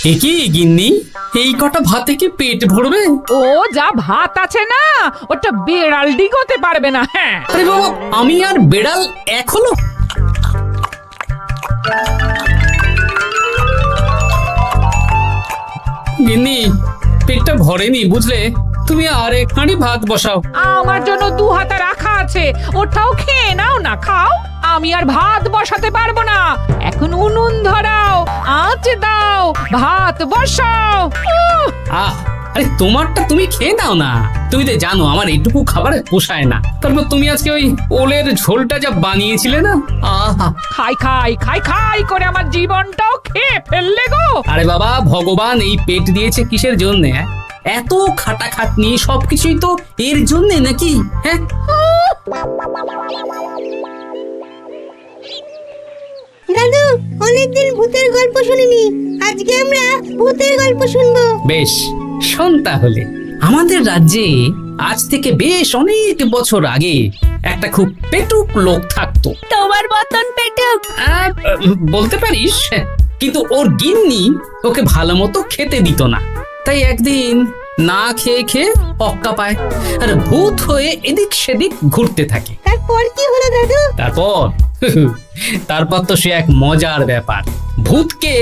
কি গিন্নি, এই কটা ভাতে কি পেট ভরবে? ও যা ভাত আছে না, ওটা বেড়াল ডিগোতে পারবে না। হ্যাঁ, আরে বাবা, আমি আর বেড়াল এক হলো? গিন্নি, পেটটা ভরেনি বুঝলে, তুমি আর এক হাঁড়ি ভাত বসাও। আমার জন্য 2 হাতা রাখা আছে, ওটাও খেয়ে নাও না। খাও, আমি আর ভাত বসাতে পারবো না। এখন উনুন ধরাও, আঁচ দাও, ভাত বসাও। আরে তোমারটা তুমি খেয়ে নাও না। তুমি তো জানো আমার এইটুকু খাবার পোষায় না। তারপর তুমি আজকে ওই ওলের ঝোলটা যা বানিয়েছিলে না, আহা, খাই খাই খাই খাই করে আমার জীবনটাও খেয়ে ফেললে গো। আরে বাবা, ভগবান এই পেট দিয়েছে কিসের জন্য? এত খাটাখাটনি, সবকিছুই তো এর জন্য নাকি? হ্যাঁ, দাদু, অনেকদিন ভূতের গল্প শুনিনি, আজকে আমরা ভূতের গল্প শুনবো। বেশ, শোন তাহলে। আমাদের রাজ্যে আজ থেকে বেশ অনেক বছর আগে একটা খুব পেটুক লোক থাকতো। তোমার মতন পেটুক? বলতে পারিস, কিন্তু ওর গিন্নি ওকে ভালো মতো খেতে দিত না। তাই একদিন না খেয়ে খেয়ে অক্কা পায় আর ভূত হয়ে এদিক সেদিক ঘুরতে থাকে। তারপর কি হলো দাদু? তারপর তো সে এক মজার ব্যাপার। ভূতকে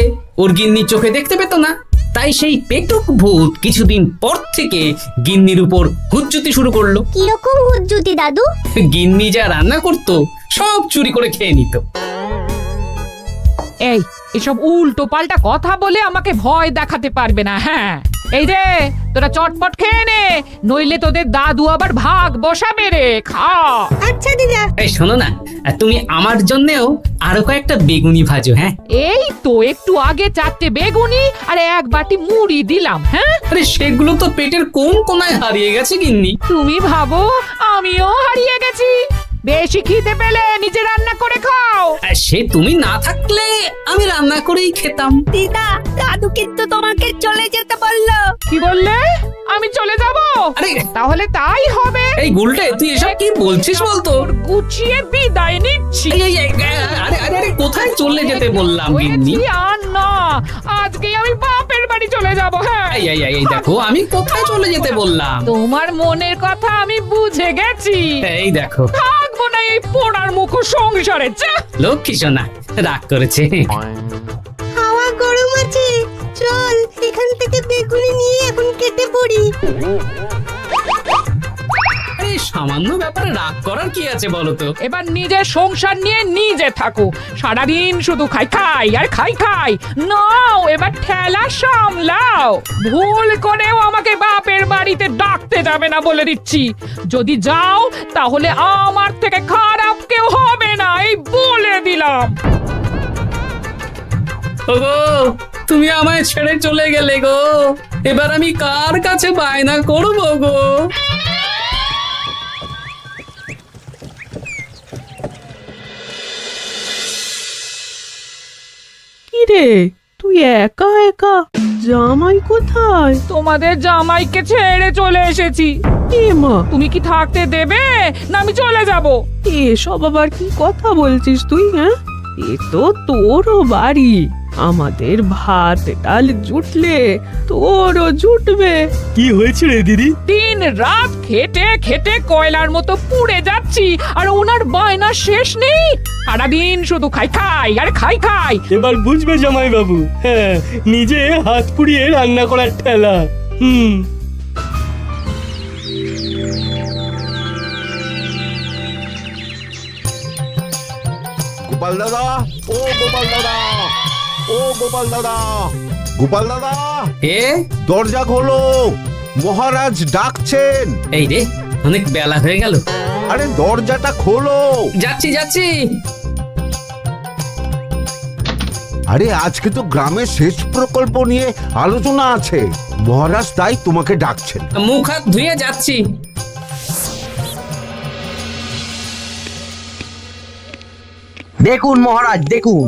ওর গিন্নি চোখে দেখতে পেত না, তাই সেই পেটুক ভূত কিছুদিন পর থেকে গিন্নির উপর হুজ্জুতি শুরু করলো। কিরকম হুজ্জুতি দাদু? গিন্নি যা রান্না করতো সব চুরি করে খেয়ে নিত। এই এসব উল্টো পাল্টা কথা বলে আমাকে ভয় দেখাতে পারবে না। হ্যাঁ, এই রে, তোরা চটপট খেয়ে নে, নইলে তোদের দাদু আবার ভাগ বসাবে রে। খা। আচ্ছা দিদা। এই শোনো না, তুমি আমার জন্যেও আরো কয়েকটা বেগুনি ভাজো। হ্যাঁ, এই তো একটু আগে 4টে বেগুনি আর 1 বাটি মুড়ি দিলাম। হ্যাঁ, আরে সেগুলো তো পেটের কোন কোনায় হারিয়ে গেছে গিন্নি। তুমি ভাবো আমিও হারিয়ে গেছি? বেশি খিদে পেলে নিজে রান্না করে খাও। আর সে তুমি না থাকলে আমি রান্না করেই খেতাম। দিদা, দাদু কিন্তু তোমাকে চলে যেতে বললো। কি বললে? আমি চলে যাব? আরে তাহলে তাই হবে। এই গুলটে, তুই এসব কি বলছিস বলতো? গুছিয়ে বিদায় নিচ্ছি। আরে কোথায় চলে যেতে বললাম গিন্নি? বলেছি আর না, আজকেই আমি বাপের বাড়ি চলে যাব। হ্যাঁ, এই দেখো, আমি কোথায় চলে যেতে বললাম? তোমার মনের কথা আমি বুঝে গেছি। এই দেখো, থাকবো না এই পোড়ার মুখ সংসারে। যা। লক্ষ্মী সোনা রাগ করেছে। হাওয়া গরম আছে, চল এখান থেকে বেগুনি নিয়ে এখন কেটে পড়ি। এই সামান্য ব্যাপারে রাগ করার কি আছে বলো তো? এবার নিজের সংসার নিয়ে নিজে থাকো, সারাদিন শুধু খাই খাই আর খাই খাই। নাও এবার ঠেলা সামলাও। ভুল করেও আমাকে বাপের বাড়িতে ডাকতে যাবে না বলে দিচ্ছি। যদি যাও তাহলে আমার থেকে খারাপ কেউ হবে না, এই বলে দিলাম। ওগো, তুমি আমায় ছেড়ে চলে গেলে গো, এবার আমি কার কাছে বায়না করবো গো? রে, তুই একা একা? জামাই কোথায়? তোমাদের জামাইকে ছেড়ে চলে এসেছি। এ মা, তুমি কি থাকতে দেবে না আমি চলে যাব? এসব আবার কি কথা বলছিস তুই? হ্যাঁ, এ তো তোরও বাড়ি। আমাদের ভাত ডাল জুটলে তোরও জুটবে। কি হয়েছে রে দিদি? দিন রাত খেটে খেটে কয়লার মতো পুড়ে যাচ্ছি, আর ওনার বায়না শেষ নেই। সারাদিন শুধু খাই খাই আর খাই খাই। এবার বুঝবে জামাই বাবু, হ্যাঁ, নিজে হাত পুড়িয়ে রান্না করার ঠেলা। গোপাল দাদা, ও গোপাল দাদা, ও গোপাল দাদা, গোপাল দাদা, এ দরজা খোলো, মহারাজ ডাকছেন। এই রে, অনেক বেলা হয়ে গেল। আরে দরজাটা খোলো। যাচ্ছি যাচ্ছি। আরে আজকে তো গ্রামের সেচ প্রকল্প নিয়ে আলোচনা আছে, মহারাজ তাই তোমাকে ডাকছেন। মুখ হাত ধুয়ে যাচ্ছি। দেখুন মহারাজ, দেখুন,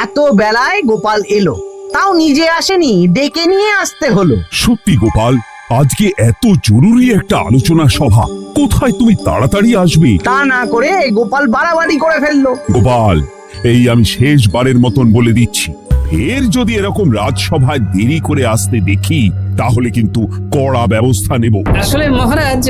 এত বেলায় গোপাল এলো, তাও নিজে আসেনি, ডেকে নিয়ে আসতে হলো। সত্যি গোপাল, আজকে এত জরুরি একটা আলোচনা সভা, কোথায় তুমি তাড়াতাড়ি আসবে? তা না করে গোপাল বাড়াবাড়ি করে ফেললো। গোপাল, এই আমি শেষবারের মতন বলে দিচ্ছি, ফের যদি এরকম রাজসভায় দেরি করে আসতে দেখি তাহলে কিন্তু কড়া ব্যবস্থা নেব। আসলে মহারাজ,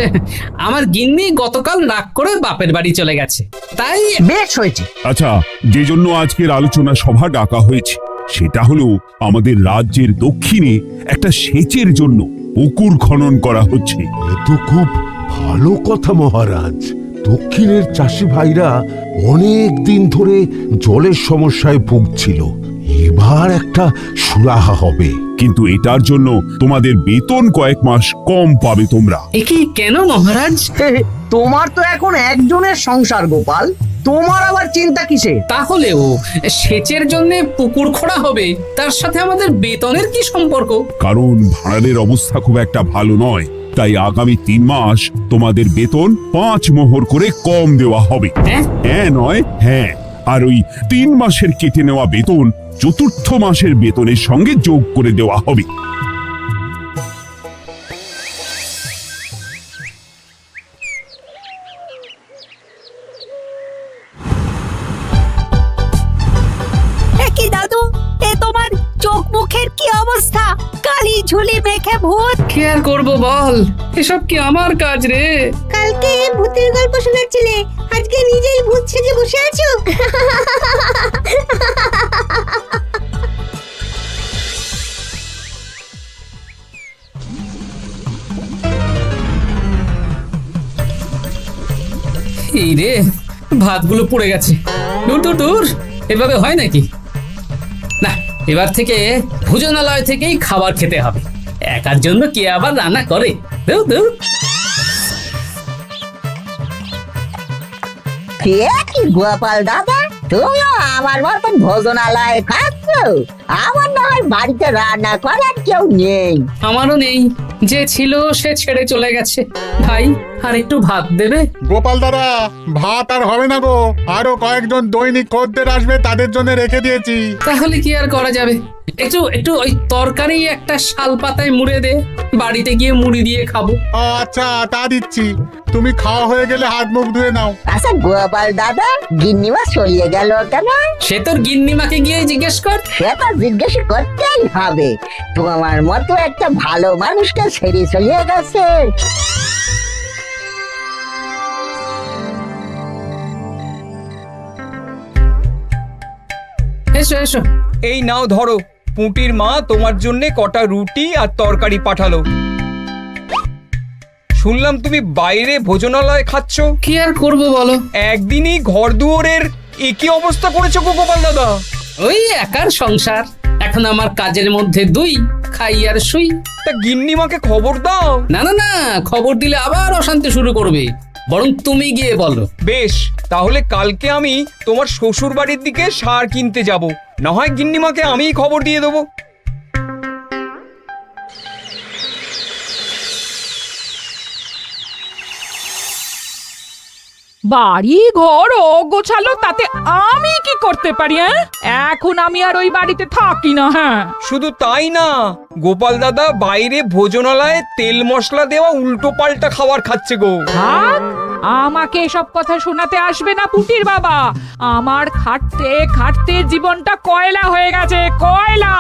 আমার গিন্নি গতকাল রাগ করে বাপের বাড়ি চলে গেছে, তাই বেশ হয়েছে। আচ্ছা, যে জন্য আজকের আলোচনা সভা ডাকা হয়েছে সেটা হলো আমাদের রাজ্যের দক্ষিণে একটা সেচের জন্য পুকুর খনন করা হচ্ছে। এ তো খুব ভালো কথা মহারাজ। দক্ষিণের চাষি ভাইরা অনেক দিন ধরে জলের সমস্যায় ভুগছিল, এবার একটা সুরাহা হবে। কিন্তু এটার জন্য তোমাদের বেতন কয়েক মাস কম পাবে তোমরা। একি কেন মহারাজ? তোমার তো এখন একজনের সংসার গোপাল, তোমার আবার চিন্তা কিসে? তাহলেও সেচের জন্য পুকুর খোঁড়া হবে, তার সাথে আমাদের বেতনের কি সম্পর্ক? কারণ ভাড়ারের অবস্থা খুব একটা ভালো নয়, তাই আগামী 3 মাস তোমাদের বেতন 5 মোহর করে কম দেওয়া হবে। হ্যাঁ? হ্যাঁ নয় হ্যাঁ। আর ওই 3 মাসের কেটে নেওয়া বেতন 4র্থ মাসের বেতনের সঙ্গে যোগ করে দেওয়া হবে। কি দাদু, এ তোমার চোখ মুখের কি অবস্থা? কালি ঝুলি মেখে ভূত। কি আর করবো বল, এসব কি আমার কাজ রে? কালকে ভূতের গল্প শোনাচ্ছিলে, আজকে নিজেই ভূত সেজে বসে আছো। এই রে, ভাতগুলো পড়ে গেছে। দূর দূর দূর, এভাবে হয় নাকি? না, এবার থেকে ভোজনালয় থেকেই খাবার খেতে হবে। একার জন্য কে আবার রান্না করে? দূর দূর। গোপাল দাদা, তুমিও আমার মতন ভোজনালয়ে খাচ্ছ? আমার না হয় বাড়িতে রান্না করার কেউ নেই। আমারও নেই, যে ছিল সে ছেড়ে চলে গেছে। ভাই, আর একটু ভাত দেবে? গোপাল দাদা, ভাত আর হবে না গো, আরো কয়েকজন দৈনিক খদ্দের আসবে, তাদের জন্য রেখে দিয়েছি। তাহলে কি আর করা যাবে? একটু একটু ওই তরকারি একটা শাল পাতায় মুড়ে দে, বাড়িতে গিয়ে মুড়ি দিয়ে খাবো। আচ্ছা, তা দিচ্ছি। তুমি খাওয়া হয়ে গেলে হাত মুখ ধুয়ে নাও। আচ্ছা গোপাল দাদা, গিন্নিমা চলিয়ে গেল কেন? সে তোর গিন্নিমাকে গিয়ে জিজ্ঞেস কর। সে তো জিজ্ঞেস করতেই হবে, তোমার মতো একটা ভালো মানুষকে ছেড়ে চলিয়ে গেছে। এসো এসো। এই নাও ধরো, পুঁটির মা তোমার জন্য কটা রুটি আর তরকারি পাঠালো। শুনলাম তুমি বাইরে ভোজনালয় খাচ্ছ। কি আর করবো বলো, একদিনই ঘর দুয়ারের একই অবস্থা করেছো গো গোপাল দাদা। ওই একার সংসার, এখন আমার কাজের মধ্যে 2, খাই আর শুই। তা গিন্নিমাকে খবর দাও। না না না, খবর দিলে আবার অশান্তি শুরু করবে, বরং তুমি গিয়ে বলো। বেশ, তাহলে কালকে আমি তোমার শ্বশুর বাড়ির দিকে সার কিনতে যাব, না হয় গিন্নিমাকে আমিই খবর দিয়ে দেবো। বাড়ি ঘর অগোছালো, তাতে আমি কি করতে পারি? হ্যাঁ, এখন আমি আর ওই বাড়িতে থাকি না। হ্যাঁ, শুধু তাই না, গোপাল দাদা বাইরে ভোজনালয়ে তেল মশলা দেওয়া উল্টো পাল্টা খাবার খাচ্ছে গো। থাক, আমাকে এসব কথা শোনাতে আসবে না পুটির বাবা। আমার খাটতে খাটতে জীবনটা কয়লা হয়ে গেছে, কয়লা।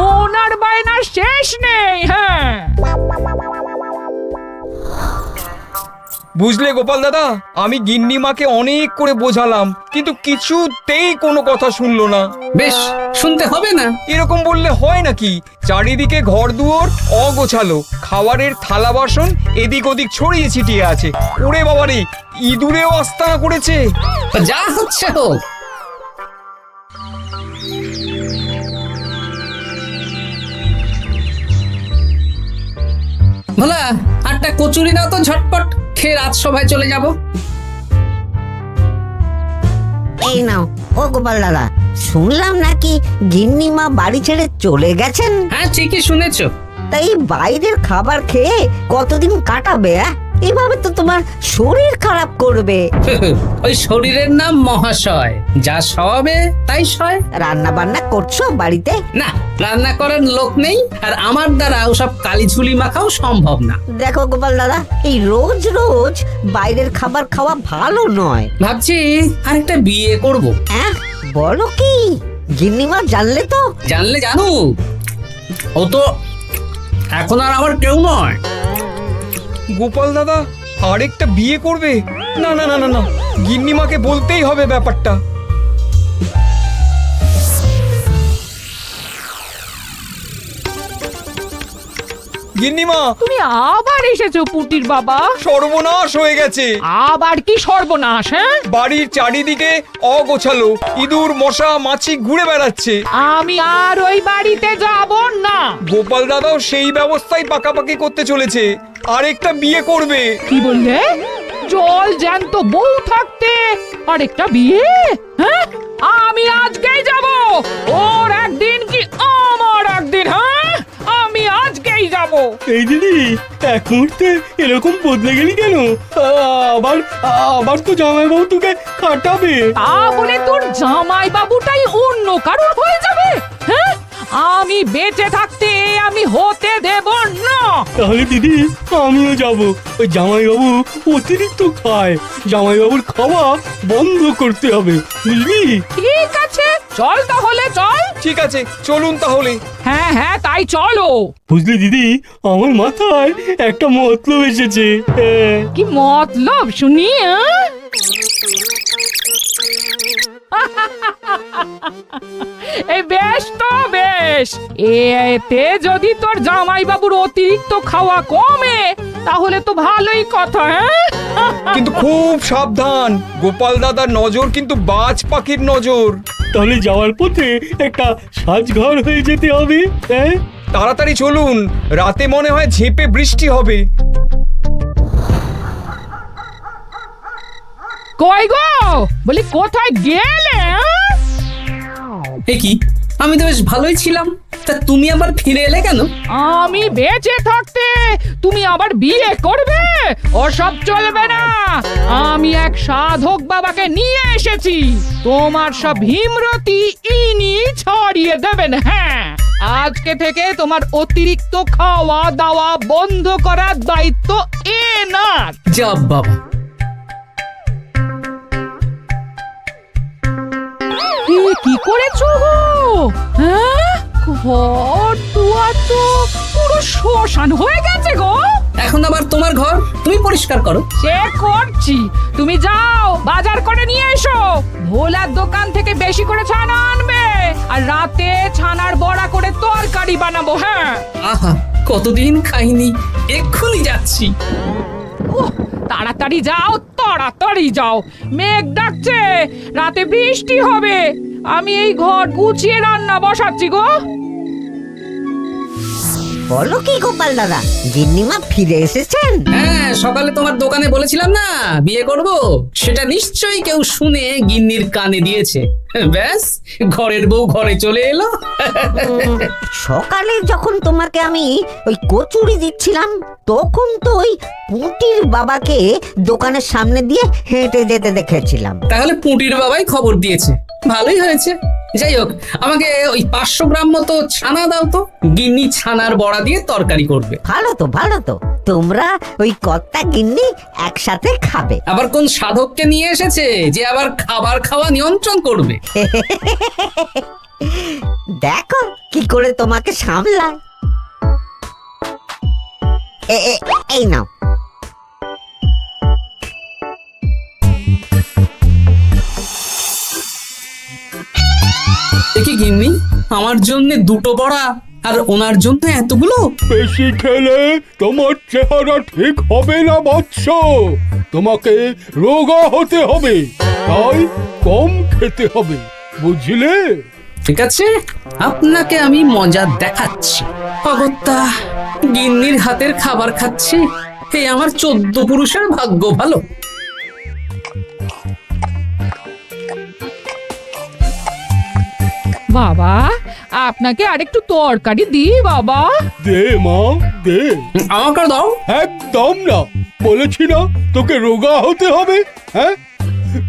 ওনার বায়নার শেষ নেই। হ্যাঁ, বুঝলে গোপাল দাদা, আমি গিন্নিমাকে অনেক করে বোঝালাম, কিন্তু কিছুতেই কোনো কথা শুনলো না। বেশ, শুনতে হবে না। এরকম বললে হয় নাকি? চারিদিকে ঘর দুয়ার অগোছালো, খাবারের থালা বাসন এদিক ওদিক ছড়িয়ে ছিটিয়ে আছে। ওরে বাবারে, ইঁদুরেও আস্তানা করেছে। যা হচ্ছে হোক। ভোলা, আটটা কচুরি দাও তো, ঝটপট খেয়ে রাজসভায় চলে যাব। এই নাও। ও গোপাল দাদা, শুনলাম নাকি গিন্নিমা বাড়ি ছেড়ে চলে গেছেন? হ্যাঁ, ঠিকই শুনেছো। তাই বাইরের খাবার খেয়ে কতদিন কাটাবে? এভাবে তো তোমার শরীর খারাপ করবে। ওই শরীরের নাম মহাশয়, যা সবে তাই সয়। রান্না বান্না করছো বাড়িতে? না, রান্না করার লোক নেই, আর আমার দ্বারা ওসব কালিঝুলি মাখাও সম্ভব না। দেখো গোপাল দাদা, এই রোজ রোজ বাইরের খাবার খাওয়া ভালো নয়। ভাবছি আরেকটা বিয়ে করব। হ্যাঁ, বলো কি? গিন্নিমা জানলে তো? জানলে জানো, ও তো এখন আর আমার কেউ নয়। গোপাল দাদা আরেকটা বিয়ে করবে? না না না না না, গিন্নিমাকে বলতেই হবে ব্যাপারটা। গিন্নিমা, তুমি আবার এসেছো পুটির বাবা। সর্বনাশ হয়ে গেছে। আবার কি সর্বনাশ? হ্যাঁ, বাড়ির চারিদিকে অগোছালো, ইঁদুর মশা মাছি ঘুরে বেড়াচ্ছে। আমি আর ওই বাড়িতে যাব না। গোপাল দাদাও সেই ব্যবস্থাই পাকাপাকি করতে চলেছে, আরেকটা বিয়ে করবে। কি বললে? জল জ্যান্ত বউ থাকতে আরেকটা বিয়ে? হ্যাঁ, আমি আজকেই যাব। ওর একদিন কি আমার একদিন? হ্যাঁ, আমি আজকেই যাব। এই দিদি, এক মুহূর্তে এরকম বদলে গেলি কেন? আবার আবার তো জামাইবাবু তোকে কাটাবে। তা বলে তোর জামাই বাবুটাই অন্য কারোর হয়ে যাবে? হ্যাঁ, আমি বেঁচে থাকতে আমি হতে দেব না। তাহলে দিদি আমিও যাব। ওই জামাইবাবু অতিরিক্ত খায়, জামাইবাবুর খাওয়া বন্ধ করতে হবে, বুঝলি? ঠিক আছে, চল তাহলে চল। ঠিক আছে, চলুন তাহলে। হ্যাঁ হ্যাঁ, তাই চলো। বুঝলি দিদি, আমার মাথায় একটা মতলব এসেছে। হ্যাঁ। কি মতলব শুনি? এই বেশ তো বেশ, এতে যদি তোর জামাই বাবুর অতিরিক্ত খাওয়া কমে তাহলে তো ভালোই কথা। হ্যাঁ, কিন্তু খুব সাবধান, গোপাল দাদার নজর কিন্তু বাজ পাখির নজর। তাহলে যাওয়ার পথে একটা সাজঘর হয়ে যেতে হবে। হ্যাঁ, তাড়াতাড়ি চলুন, রাতে মনে হয় ঝেঁপে বৃষ্টি হবে। কই গো, বলি কোথায় গেলে? এ কি, আমি তো বেশ ভালোই ছিলাম, তা তুমি আবার ফিরে এলে কেন? আমি বেঁচে থাকতে তুমি আবার বিয়ে করবে? ওসব চলবে না। আমি এক সাধক বাবাকে নিয়ে এসেছি, তোমার সব ভীমরতি ইনি ছড়িয়ে দেবেন। হ্যাঁ, আজকে থেকে তোমার অতিরিক্ত খাওয়া দাওয়া বন্ধ করার দায়িত্ব এনার। যা বাবা, কি করেছো গো? হ্যাঁ, ঘর দুয়ার তো পুরো শ্মশান হয়ে গেছে গো। এখন আবার তোমার ঘর তুমি পরিষ্কার করো। সে করছি, তুমি যাও বাজার করে নিয়ে এসো। ভোলার দোকান থেকে বেশি করে ছানা আনবে, আর রাতে ছানার বড়া করে তরকারি বানাবো। হ্যাঁ, আহা, কতদিন খাইনি, এক্ষুনি যাচ্ছি। উহ, তাড়াতাড়ি যাও, তাড়াতাড়ি যাও, মেঘ ডাকছে, রাতে বৃষ্টি হবে। আমি এই ঘর গুছিয়ে রান্না বসাচ্ছি গো। বলো কি গোপাল দাদা, গিন্নিমা ফিরে এসেছেন? হ্যাঁ, সকালে তোমার দোকানে বলেছিলাম না বিয়ে করব, সেটা নিশ্চয়ই কেউ শুনে গিন্নির কানে দিয়েছে। ব্যাস, ঘরের বউ ঘরে চলে এলো। সকালে যখন তোমাকে আমি ওই কচুরি দিচ্ছিলাম, তখন তো ওই পুটির বাবাকে দোকানের সামনে দিয়ে হেঁটে যেতে দেখেছিলাম। তাহলে পুঁটির বাবাই খবর দিয়েছে, ভালোই হয়েছে। যাই হোক, আমাকে ওই 500 গ্রাম মতো ছানা দাও তো, গিন্নি ছানার বড়া দিয়ে তরকারি করবে। ভালো তো, ভালো তো, তোমরা ওই কর্তা গিন্নি একসাথে খাবে। আবার কোন সাধককে নিয়ে এসেছে যে আবার খাবার খাওয়া নিয়ন্ত্রণ করবে? দেখো কি করে তোমাকে সামলায়। এই নাও। দেখি গিন্নি, আমার জন্য দুটো বড়া আর ওনার জন্য এতগুলো? বেশি খেলে তোমার চেহারা ঠিক হবে না বৎস, তোমাকে রোগা হতে হবে, তাই কম খেতে হবে, বুঝলে? ঠিক আছে, আপনাকে আমি মজা দেখাচ্ছি। অগত্যা গিন্নির হাতের খাবার খাচ্ছি, এই আমার 14 পুরুষের ভাগ্য ভালো। বাবা, আপনাকে আরেকটু তরকারি দিই বাবা? দে মা, দে। আমাকে দাও। একদম না, বলেছি না তোকে রোগা হতে হবে। হ্যাঁ,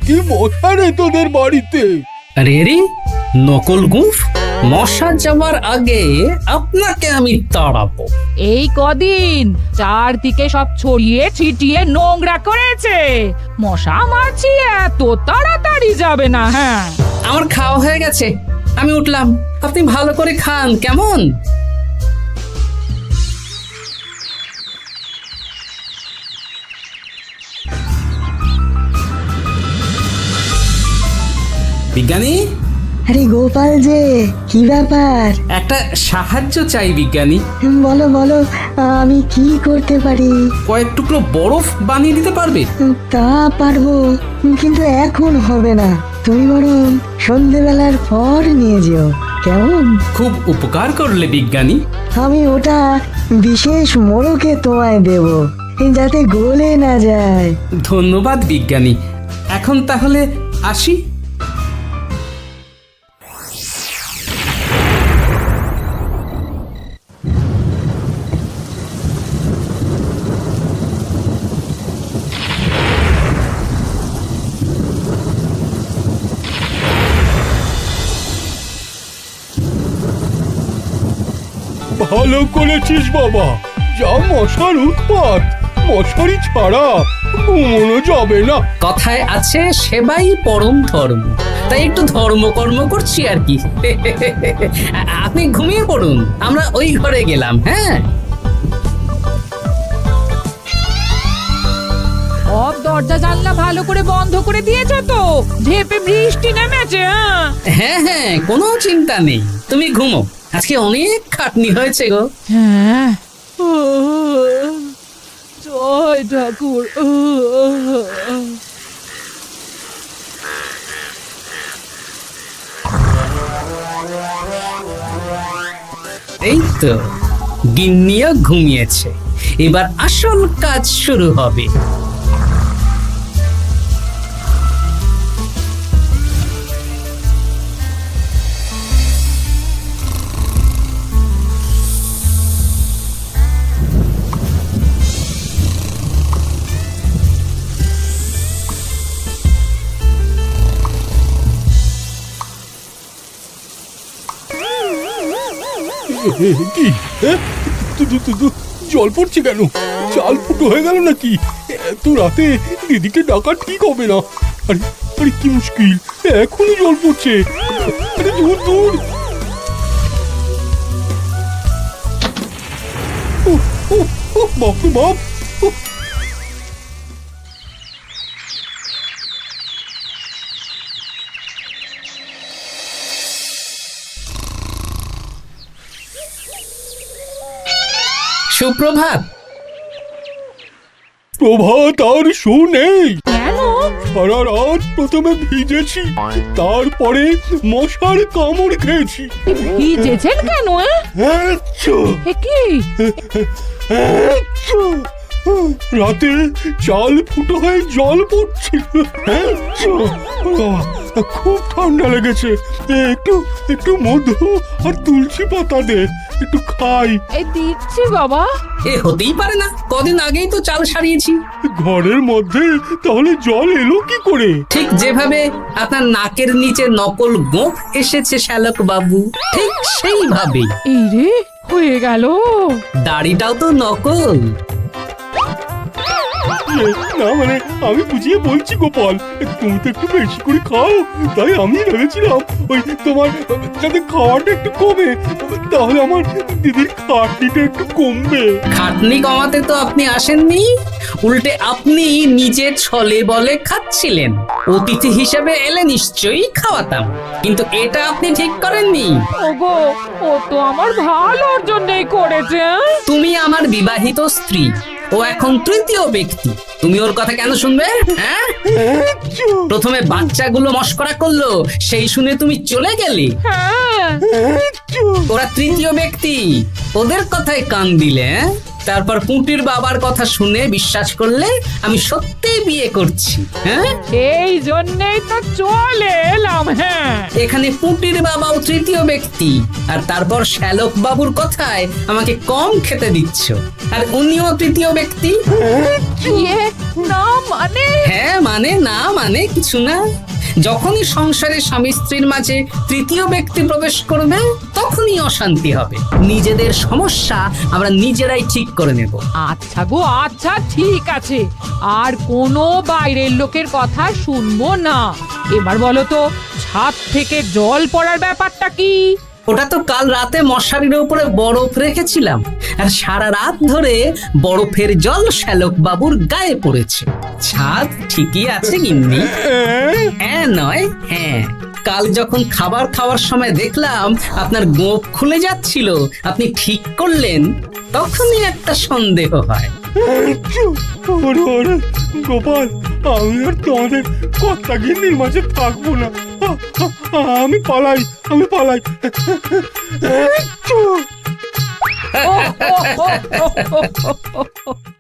কি মশা রে তোদের বাড়িতে। আরে রে, নকল গুফ, মশা যাওয়ার আগে আপনাকে আমি তাড়াবো। এই কদিন চারদিকে সব ছড়িয়ে ছিটিয়ে নোংরা করেছে, মশা মাছি এত তাড়াতাড়ি যাবে না। হ্যাঁ, আমার খাওয়া হয়ে গেছে, আমি উঠলাম, আপনি ভালো করে খান কেমন? বিজ্ঞানী, আরে গোপাল যে, কি ব্যাপার? একটা সাহায্য চাই বিজ্ঞানী। বলো বলো, আমি কি করতে পারি? কয়েক টুকরো বরফ বানিয়ে দিতে পারবে? তা পারবো, কিন্তু এখন হবে না। তুমি বরং সন্ধেবেলার পর নিয়ে যেও, কেমন? খুব উপকার করলে বিজ্ঞানী। আমি ওটা বিশেষ মোড়কে তোমায় দেব, যাতে গলে না যায়। ধন্যবাদ বিজ্ঞানী। এখন তাহলে আসি। ভালো করেছিস বাবা, যা মশার উৎপাত, মশারি ছাড়া ঘুমোনো যাবে না। কথায় আছে সেবাই পরম ধর্ম, তাই একটু ধর্মকর্ম করছি আর কি। আপনি ঘুমিয়ে পড়ুন, আমরা ওই ঘরে গেলাম। হ্যাঁ, সব দরজা জানলা ভালো করে বন্ধ করে দিয়েছ তো? ঝেপে বৃষ্টি নেমেছে। হ্যাঁ হ্যাঁ, কোনো চিন্তা নেই, তুমি ঘুমো। আজকে অনেক খাটনি হয়েছে গো। হ্যাঁ, জয় ঠাকুর। এই তো গিন্নিও ঘুমিয়েছে, এবার আসল কাজ শুরু হবে। কি জল পড়ছে কেন? চাল ফুটো হয়ে গেল নাকি? এত রাতে দিদিকে ডাকা ঠিক হবে না। আরে আরে কি মুশকিল, এখনই জল পড়ছে। আরে দূর দূর। বাপ রে বাপ। সুপ্রভাত। প্রভাত আর শু নেই। কেন? সারা রাত প্রথমে ভিজেছি, তারপরে মশার কামড় খেয়েছি। ভিজেছেন কেন? এ কি? রাতে চাল ফুটো হয়ে জল পড়ছিল। খুব ঠান্ডা লেগেছে। একটু একটু মধু আর তুলসী পাতা দে, একটু খাই। এই দিচ্ছি বাবা। এ হতেই পারে না, কদিন আগেই তো চাল সারিয়েছি। ঘরের মধ্যে তাহলে জল এলো কি করে? ঠিক যেভাবে আপনার নাকের নিচে নকল গোঁফ এসেছে শ্যালক বাবু, ঠিক সেইভাবেই। এই রে, হয়ে গেল। দাড়িটাও তো নকল। না মানে আমি বুঝিয়ে বলছি গোপাল, তুমি তো একটু বেশি করে খাও, তাই আমি ভেবেছিলাম ওই তোমার যাতে খাওয়াটা একটু কমে, তাহলে আমার দিদির খাটনিটা একটু কমবে। খাটনি কমাতে তো আপনি আসেননি, উল্টে আপনি নিজের ছলে বলে খাচ্ছিলেন। অতিথি হিসেবে এলে নিশ্চয়ই খাওয়াতাম, কিন্তু এটা আপনি ঠিক করেননি। ওগো, ও তো আমার ভালোর জন্যই করেছে। তুমি আমার বিবাহিত স্ত্রী, ও এখন তৃতীয় ব্যক্তি, তুমি ওর কথা কেন শুনবে? হ্যাঁ, প্রথমে বাচ্চাগুলো মস্করা করলো, সেই শুনে তুমি চলে গেলে। ওরা তৃতীয় ব্যক্তি, ওদের কথায় কান দিলে। তারপর পুঁটির বাবার কথা শুনে বিশ্বাস করলে আমি সত্যি বিয়ে করছি। হ্যাঁ, এই জন্যই তো চলে এলাম। হ্যাঁ, এখানে পুঁটির বাবাও তৃতীয় ব্যক্তি, আর তারপর শ্যালক বাবুর কথায় আমাকে কম খেতে দিচ্ছ, আর উনিও তৃতীয় ব্যক্তি। না মানে? হ্যাঁ মানে, না মানে কিছু না। যখনই সংসারে স্বামী স্ত্রীর মাঝে তৃতীয় ব্যক্তি প্রবেশ করবে, তখনই তখনই অশান্তি হবে। নিজেদের সমস্যা আমরা নিজেরাই ঠিক করে নেব। আচ্ছা গো আচ্ছা, ঠিক আছে, আর কোনো বাইরের লোকের কথা শুনবো না। এবার বলো তো, ছাদ থেকে জল পড়ার ব্যাপারটা কি? ওটা তো কাল রাতে মশারির উপরে বরফ রেখেছিলাম, আর সারা রাত ধরে বরফের জল শ্যালক বাবুর গায়ে পড়েছে। ছাদ ঠিকই আছে গিন্নি। হ্যাঁ নয় হ্যাঁ, কাল যখন খাবার খাওয়ার সময় দেখলাম আপনার গোঁফ খুলে যাচ্ছিল, আপনি ঠিক করলেন, তখনই একটা সন্দেহ হয়। ওরে ওরে গোপাল, আমি আর তোমাদের কর্তা গিন্নির মাঝে থাকবো না। আমি পালাই, আমি পালাই। ও, ও, ও, ও, ও, ও, ও, ও।